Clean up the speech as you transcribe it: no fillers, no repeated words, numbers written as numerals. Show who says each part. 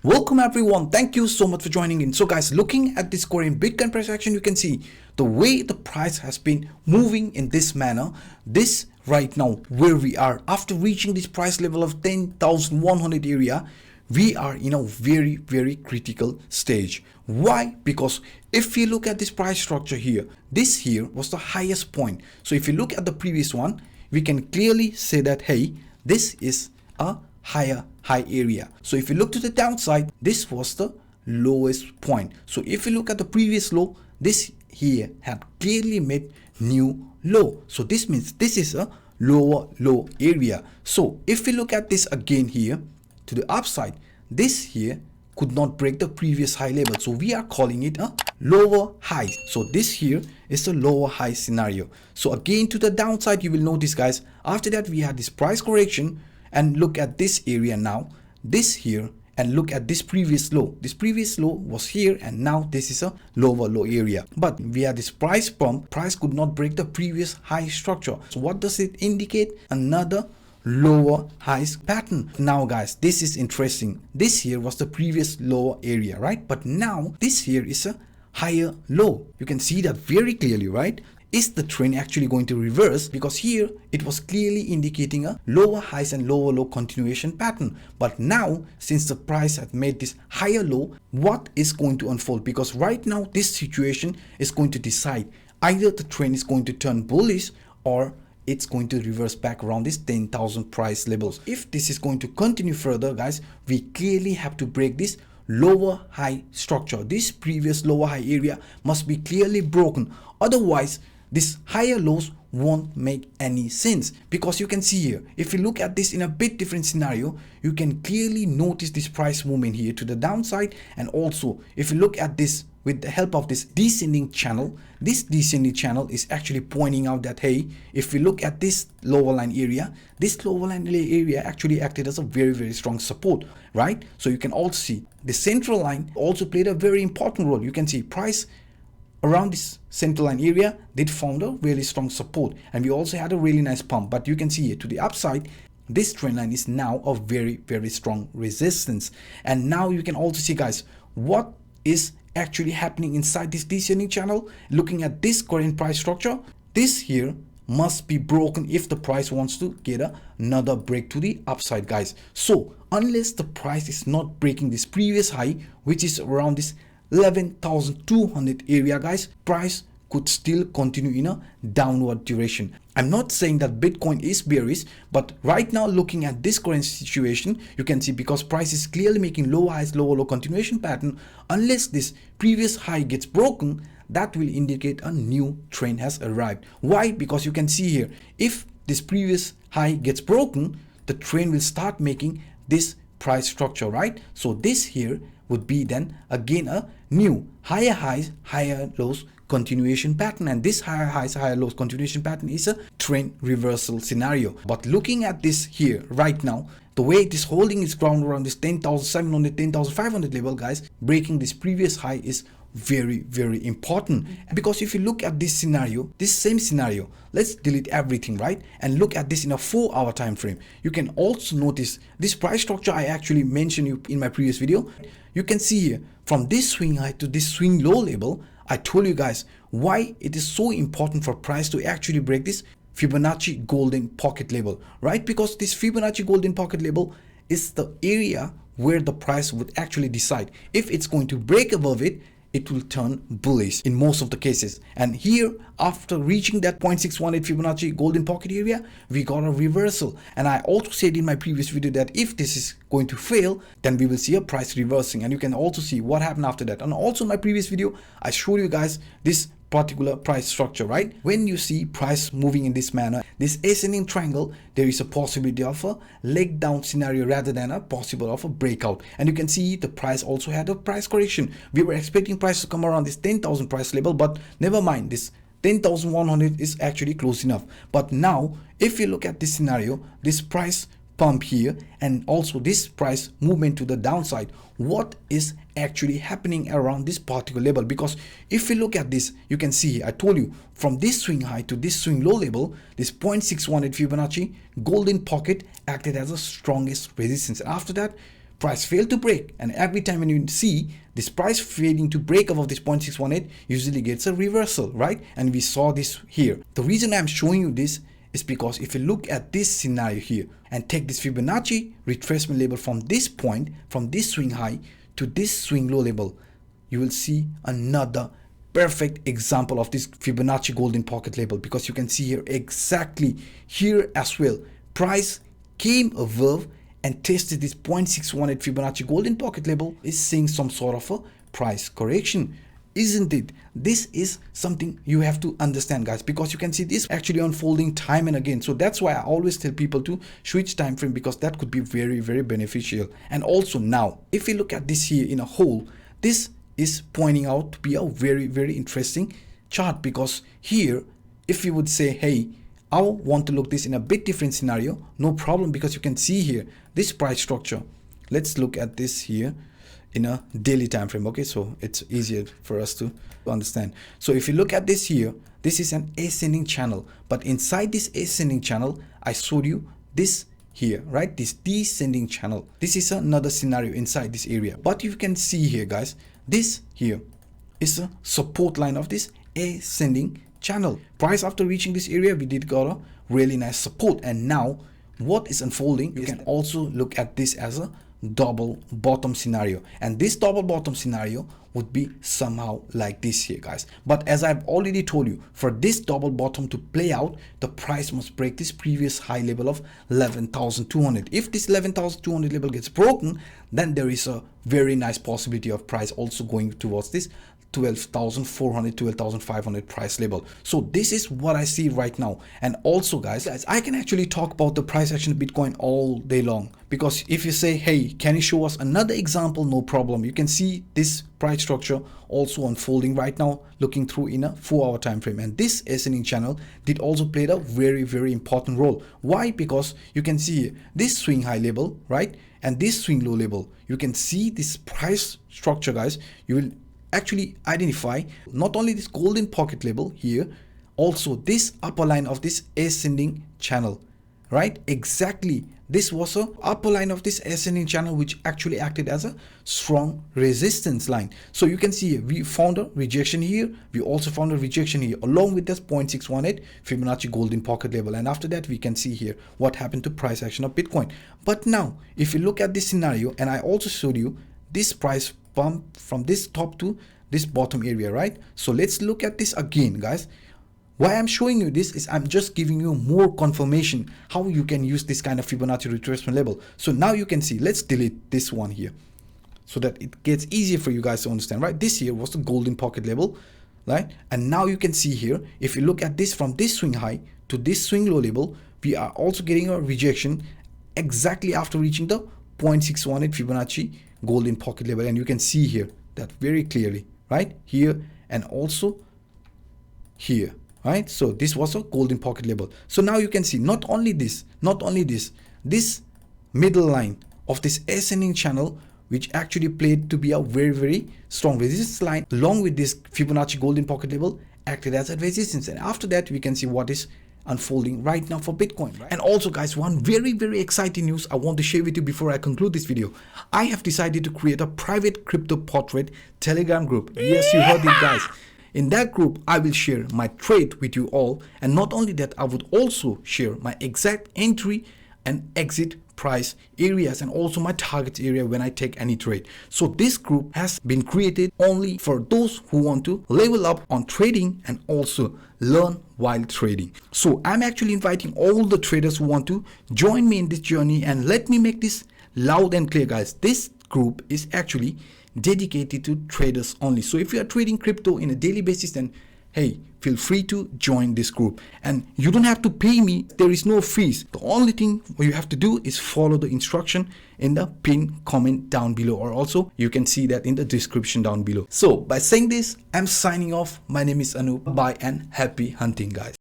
Speaker 1: Welcome everyone, thank you so much for joining in. So guys, looking at this Korean Bitcoin price action, you can see the way the price has been moving in this manner. This right now where we are after reaching this price level of 10,100 area, we are in a very critical stage. Why? Because if you look at this price structure here, this here was the highest point. So if you look at the previous one, we can clearly say that hey, this is a high area. So if you look to the downside, this was the lowest point. So if you look at the previous low, this here had clearly made new low. So this means this is a lower low area. So if we look at this again here to the upside, this here could not break the previous high level, so we are calling it a lower high. So this here is the lower high scenario. So again to the downside, you will notice guys, after that we had this price correction, and look at this area now, this here, and look at this previous low. This previous low was here, and now this is a lower low area. But we had this price pump, price could not break the previous high structure. So what does it indicate? Another lower highs pattern. Now guys, this is interesting. This here was the previous lower area, right? But now this here is a higher low. You can see that very clearly, right? Is the trend actually going to reverse? Because here it was clearly indicating a lower highs and lower low continuation pattern. But now, since the price has made this higher low, what is going to unfold? Because right now this situation is going to decide either the trend is going to turn bullish or it's going to reverse back around this 10,000 price levels. If this is going to continue further guys, we clearly have to break this lower high structure. This previous lower high area must be clearly broken, otherwise these higher lows won't make any sense. Because you can see here, if you look at this in a bit different scenario, you can clearly notice this price movement here to the downside. And also if you look at this with the help of this descending channel, this descending channel is actually pointing out that hey, if we look at this lower line area, this lower line area actually acted as a very strong support, right? So you can also see the central line also played a very important role. You can see price around this central line area did found a really strong support, and we also had a really nice pump. But you can see here to the upside, this trend line is now a very strong resistance. And now you can also see guys, what is actually happening inside this descending channel. Looking at this current price structure, this here must be broken if the price wants to get another break to the upside guys. So unless the price is not breaking this previous high, which is around this 11,200 area guys, price could still continue in a downward direction. I'm not saying that Bitcoin is bearish, but right now looking at this current situation, you can see because price is clearly making low highs, lower low continuation pattern, unless this previous high gets broken, that will indicate a new trend has arrived. Why? Because you can see here, if this previous high gets broken, the trend will start making this price structure, right? So this here would be then again a new higher highs, higher lows continuation pattern, and this higher highs, higher lows continuation pattern is a trend reversal scenario. But looking at this here right now, the way it is holding its ground around this 10,700, 10,500 level guys, breaking this previous high is very important. Because if you look at this scenario, this same scenario, let's delete everything, right, and look at this in a 4-hour time frame, you can also notice this price structure I actually mentioned you in my previous video. You can see here from this swing high to this swing low level, I told you guys why it is so important for price to actually break this Fibonacci golden pocket level, right? Because this Fibonacci golden pocket level is the area where the price would actually decide if it's going to break above it. It will turn bullish in most of the cases. And here, after reaching that 0.618 Fibonacci golden pocket area, we got a reversal. And I also said in my previous video that if this is going to fail, then we will see a price reversing. And you can also see what happened after that. And also in my previous video, I showed you guys this particular price structure, right? When you see price moving in this manner, this ascending triangle, there is a possibility of a leg down scenario rather than a possible of a breakout. And you can see the price also had a price correction. We were expecting price to come around this 10,000 price level, but never mind, this 10,100 is actually close enough. But now if you look at this scenario, this price pump here and also this price movement to the downside, what is actually happening around this particular level? Because if you look at this, you can see I told you from this swing high to this swing low level, this 0.618 Fibonacci golden pocket acted as the strongest resistance. After that, price failed to break, and every time when you see this price failing to break above this 0.618, usually gets a reversal, right? And we saw this here. The reason I'm showing you this is because if you look at this scenario here and take this Fibonacci retracement level from this point, from this swing high to this swing low level, you will see another perfect example of this Fibonacci golden pocket level, because you can see here exactly here as well, price came above and tested this 0.618 Fibonacci golden pocket level, is seeing some sort of a price correction, isn't it? This is something you have to understand, guys, because you can see this actually unfolding time and again. So that's why I always tell people to switch time frame, because that could be very, very beneficial. And also now, if we look at this here in a whole, this is pointing out to be a very, very interesting chart, because here, if you would say, hey, I want to look this in a bit different scenario, no problem, because you can see here this price structure. Let's look at this here in a daily time frame. Okay, so it's easier for us to understand. So if you look at this here, this is an ascending channel, but inside this ascending channel, I showed you this here, right? This descending channel. This is another scenario inside this area, but you can see here, guys, this here is a support line of this ascending channel. Price after reaching this area, we did got a really nice support, and now what is unfolding, you can also look at this as a double bottom scenario, and this double bottom scenario would be somehow like this here, guys. But as I've already told you, for this double bottom to play out, the price must break this previous high level of 11,200. If this 11,200 level gets broken, then there is a very nice possibility of price also going towards this 12,400, 12,500 price level. So this is what I see right now. And also, guys, I can actually talk about the price action of Bitcoin all day long, because if you say, hey, can you show us another example? No problem. You can see this price structure also unfolding right now, looking through in a 4-hour time frame, and this ascending channel did also play a very, very important role. Why? Because you can see this swing high level, right, and this swing low level. You can see this price structure, guys. You will actually identify not only this golden pocket level here, also this upper line of this ascending channel, right? Exactly, this was a upper line of this ascending channel, which actually acted as a strong resistance line. So you can see we found a rejection here, we also found a rejection here along with this 0.618 Fibonacci golden pocket level, and after that we can see here what happened to price action of Bitcoin. But now if you look at this scenario, and I also showed you this price pump from this top to this bottom area, right? So let's look at this again, guys. Why I'm showing you this is I'm just giving you more confirmation how you can use this kind of Fibonacci retracement level. So now you can see, let's delete this one here so that it gets easier for you guys to understand, right? This here was the golden pocket level, right? And now you can see here, if you look at this from this swing high to this swing low level, we are also getting a rejection exactly after reaching the 0.618 Fibonacci golden pocket level, and you can see here that very clearly, right here and also here, right? So this was a golden pocket level. So now you can see not only this middle line of this ascending channel, which actually played to be a very, very strong resistance line, along with this Fibonacci golden pocket level, acted as a resistance. And after that we can see what is unfolding right now for Bitcoin, right? And also, guys, one very, very exciting news I want to share with you before I conclude this video. I have decided to create a private crypto portrait Telegram group. Yes, you heard it, guys. In that group, I will share my trade with you all, and not only that, I would also share my exact entry and exit price areas and also my target area when I take any trade. So this group has been created only for those who want to level up on trading and also learn while trading. So I'm actually inviting all the traders who want to join me in this journey, and let me make this loud and clear, guys. This group is actually dedicated to traders only. So if you are trading crypto in a daily basis, then hey, feel free to join this group, and you don't have to pay me. There is no fees. The only thing you have to do is follow the instruction in the pinned comment down below, or also you can see that in the description down below. So by saying this, I'm signing off. My name is Anup. Bye and happy hunting, guys.